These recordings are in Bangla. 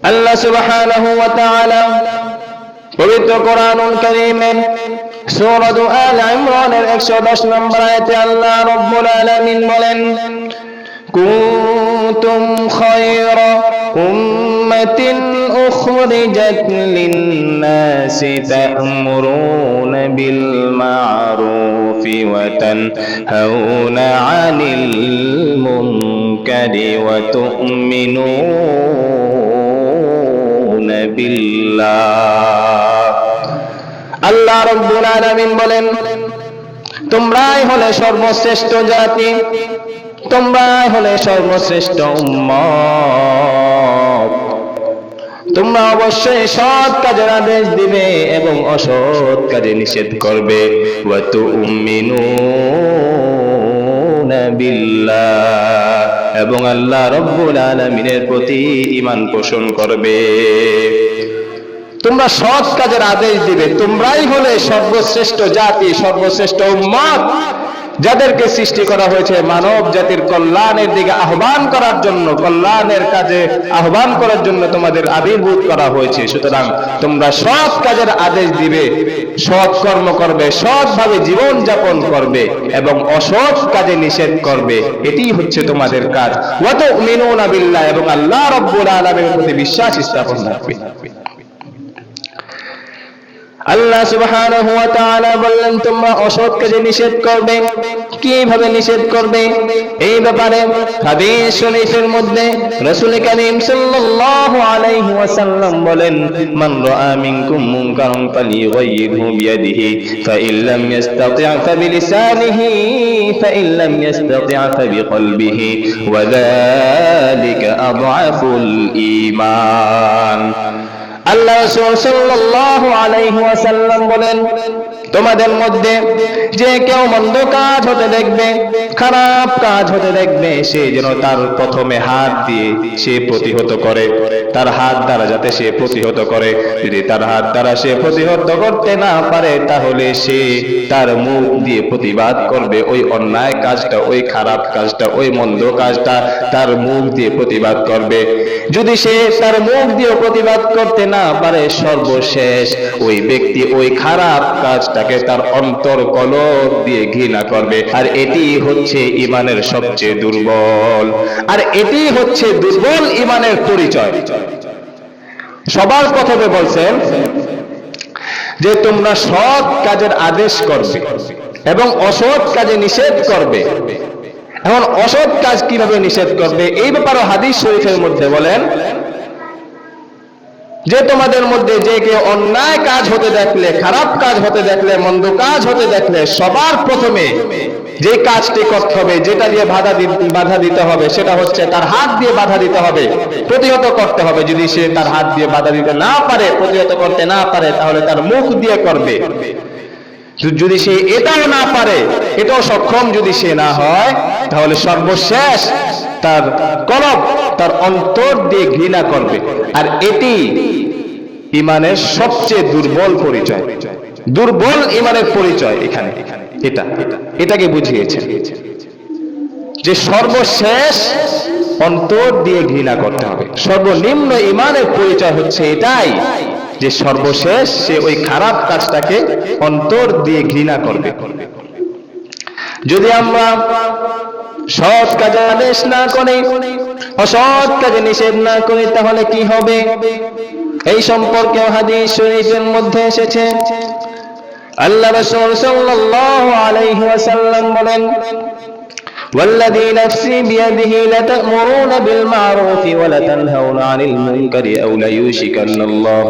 আল্লাহ সুবহানাহু ওয়া তাআলা পবিত্র কোরআনুল কারীমের সূরা আল ইমরানের 110 নম্বর আয়াতে আল্লাহ রাব্বুল আলামিন বলেন, কুনতুম খায়রা উম্মাতিন উখরিজাত লিন-নাসি তা'মুরুনা বিল মা'রুফি ওয়া তানহাউনা 'আনিল মুনকারি ওয়া তু'মিনুনা বিল্লাহ। আল্লাহ রাব্বুল আলামিন বলেন, তোমরাই হলে সর্বশ্রেষ্ঠ জাতি, তোমরাই হলে সর্বশ্রেষ্ঠ উম্মত। তোমরা অবশ্যই সৎ কাজের আদেশ দিবে এবং অসৎ কাজে নিষেধ করবে। ওয়া তু'মিনুনা বিল্লাহ, এবং আল্লাহ রাব্বুল আলামিনের প্রতি ঈমান পোষণ করবে। তোমরা সৎ কাজের আদেশ দিবে। তোমরাই হলে সর্বশ্রেষ্ঠ জাতি, সর্বশ্রেষ্ঠ উম্মত, যাদেরকে সৃষ্টি করা হয়েছে মানব জাতির কল্যাণের দিকে আহ্বান করার জন্য, কল্যাণের কাজে আহ্বান করার জন্য তোমাদের আবির্ভূত করা হয়েছে। সুতরাং তোমরা সৎ কাজের আদেশ দিবে, সৎ কর্ম করবে, সৎভাবে জীবন যাপন করবে এবং অসৎ কাজে নিষেধ করবে। এটাই হচ্ছে তোমাদের কাজ। ওয়া তু'মিনুনা বিল্লাহ, এবং আল্লাহ রাব্বুল আলামিনের প্রতি বিশ্বাস স্থাপন রাখবে। আল্লাহ সুবহানাহু ওয়া তাআলা বললেন, তোমরা অসৎ কাজে নিষেধ করবে। কিভাবে নিষেধ করবে? এই ব্যাপারে হাদিস শরীফের মধ্যে রাসূল কারীম সাল্লাল্লাহু আলাইহি ওয়াসাল্লাম বলেন, মান রাআ মিনকুম মুনকারান ফালিয়ুগাইয়িরহু বিয়াদিহি ফাইন লাম ইস্তাতি' ফাবিলিসানিহি ফাইন লাম ইস্তাতি' ফাবিকলবিহি ওয়া যালিকা আযআফুল ঈমান। আল্লাহ রাসূল সাল্লাল্লাহু আলাইহি ওয়াসাল্লাম বলেন, তোমাদের মধ্যে যে কেউ মন্দ কাজ হতে দেখবে, খারাপ কাজ হতে দেখবে, সে যেন তার প্রথমে হাত দিয়ে সে প্রতিহত করে, তার হাত দ্বারা যাতে সে প্রতিহত করে। যদি তার হাত দ্বারা সে প্রতিহত করতে না পারে, তাহলে সে তার মুখ দিয়ে প্রতিবাদ করবে। ওই অন্যায় কাজটা, ওই খারাপ কাজটা, ওই মন্দ কাজটা তার মুখ দিয়ে প্রতিবাদ করবে। যদি সে তার মুখ দিয়ে প্রতিবাদ করতে না পারে, সর্বশেষ ওই ব্যক্তি ওই খারাপ কাজটাকে তার অন্তর কলব দিয়ে ঘৃণা করবে। আর এটি হচ্ছে ঈমানের সবচেয়ে দুর্বল, আর এটি হচ্ছে দুর্বল ঈমানের পরিচয়। সবার প্রথমে বলছেন যে তোমরা সৎ কাজের আদেশ করবে এবং অসৎ কাজে নিষেধ করবে। এখন অসৎ কাজ কিভাবে নিষেধ করবে, এই ব্যাপারে হাদিস শরীফের মধ্যে বলেন যে তোমাদের মধ্যে যে কেউ অন্যায় কাজ হতে দেখলে, খারাপ কাজ হতে দেখলে, মন্দ কাজ হতে দেখলে, সবার প্রথমে যে কাজটি করতে হবে, যেটা দিয়ে বাধা দিতে হবে, সেটা হচ্ছে তার হাত দিয়ে বাধা দিতে হবে, প্রতিহত করতে হবে। যদি সে তার হাত দিয়ে বাধা দিতে না পারে, প্রতিহত করতে না পারে, তাহলে তার মুখ দিয়ে করবে। যদি সে এটাও না পারে, এটাও সক্ষম যদি সে না হয়, তাহলে সর্বশেষ তার কলব, তার অন্তর দিয়ে ঘৃণা করবে। আর এটি ঈমানের সবচেয়ে দুর্বল পরিচয়, দুর্বল ঈমানের পরিচয়। এখানে এটাকে বুঝিয়েছে যে সর্বশেষ অন্তর দিয়ে ঘৃণা করতে হবে। সর্বনিম্ন ঈমানের পরিচয় হচ্ছে এটাই, যে সর্বশেষ সে ওই খারাপ কাজটাকে অন্তর দিয়ে ঘৃণা করবে। যদি আমরা সৎ কাজে আদেশ না করি, অসৎ কাজে নিষেধ না করি, তাহলে কি হবে? এই সম্পর্কে হাদিস শরীফের মধ্যে এসেছে। আল্লাহ রাসূল সাল্লাল্লাহু আলাইহি ওয়াসাল্লাম বলেন, والذي نفسي بيده لتأمرون بالمعروف ولتنهون عن المنكر أو ليوشكن الله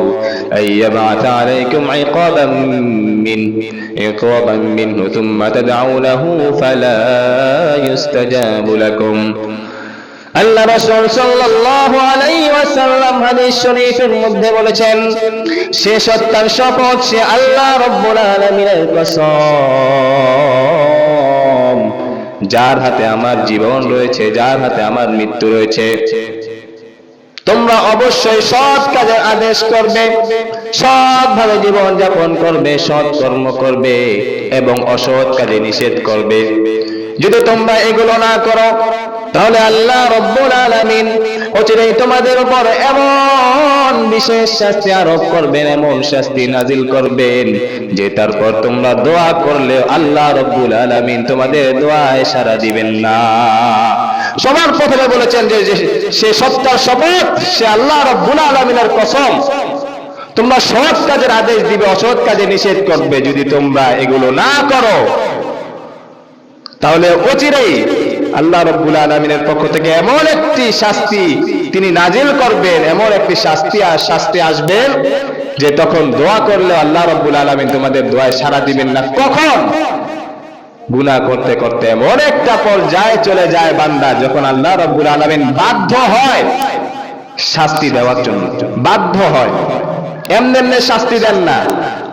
أن يبعث عليكم عقابا منه ثم تدعونه فلا يستجاب لكم। আল্লাহ রাসূল সাল্লাল্লাহু আলাইহি ওয়াসাল্লাম হাদিস শরীফের মধ্যে বলেছেন, সে সত্তার শপথ, সে আল্লাহ রাব্বুল আলামিনের কসম, যার হাতে আমার জীবন রয়েছে, যার হাতে আমার মৃত্যু রয়েছে, তোমরা অবশ্যই সৎ কাজের আদেশ করবে, সৎভাবে জীবন যাপন করবে, সৎ কর্ম করবে এবং অসৎ কাজে নিষেধ করবে। যদি তোমরা এগুলো না করো, তাহলে আল্লাহ রব্বুল আলামিন অচিরেই তোমাদের উপর এমন বিশেষ শাস্তি আরোপ করবেন, এমন শাস্তি নাজিল করবেন যে তারপর তোমরা দোয়া করলে আল্লাহ রব্বুল আলামিন তোমাদের দোয়ায় সাড়া দিবেন না। সবার প্রথমে বলেছেন যে সে সত্তার শপথ, সে আল্লাহ রব্বুল আলামিনের কসম, তোমরা সৎ কাজের আদেশ দিবে, অসৎ কাজে নিষেধ করবে। যদি তোমরা এগুলো না করো তাহলে অচিরেই আল্লাহ রাব্বুল আলামিনের পক্ষ থেকে এমন একটি শাস্তি তিনি নাজিল করবেন, এমন একটি শাস্তি আসবেন যে তখন দোয়া করলে আল্লাহ রাব্বুল আলামিন তোমাদের দোয়ায় সাড়া দিবেন না। কখন? গুনাহ করতে করতে এমন একটা পর্যায়ে চলে যায় বান্দা, যখন আল্লাহ রাব্বুল আলামিন বাধ্য হয় শাস্তি দেওয়ার জন্য, বাধ্য হয়। এমনি শাস্তি দেন না,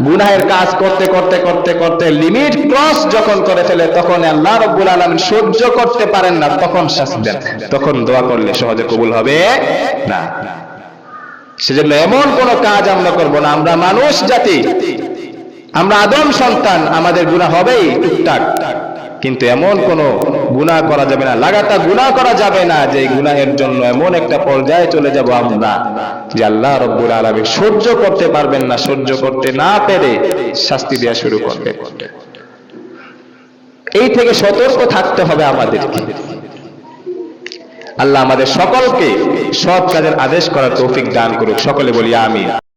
গুনাহের কাজ করতে করতে করতে করতে লিমিট ক্রস যখন করে ফেলে তখন আল্লাহ রাব্বুল আলামিন সহ্য করতে পারেন না, তখন শাস্তি দেন। তখন দোয়া করলে সহজে কবুল হবে না। সেজন্য এমন কোন কাজ আমরা করব না। আমরা মানুষ জাতি, আমরা আদম সন্তান, আমাদের গুনাহ হবেই টুকটাক, কিন্তু এমন কোন গুনাহ করা যাবে না, লাগাতার গুনাহ করা যাবে না যে গুনাহের জন্য এমন একটা পর্যায়ে চলে যাব আমরা যে আল্লাহ রাব্বুল আলামিন সহ্য করতে পারবেন না, সহ্য করতে না পেরে শাস্তি দেওয়া শুরু করবে। এই থেকে সতর্ক থাকতে হবে আমাদেরকে। আল্লাহ আমাদের সকলকে সৎ কাজের আদেশ করার তৌফিক দান করুক। সকলে বলি আমিন।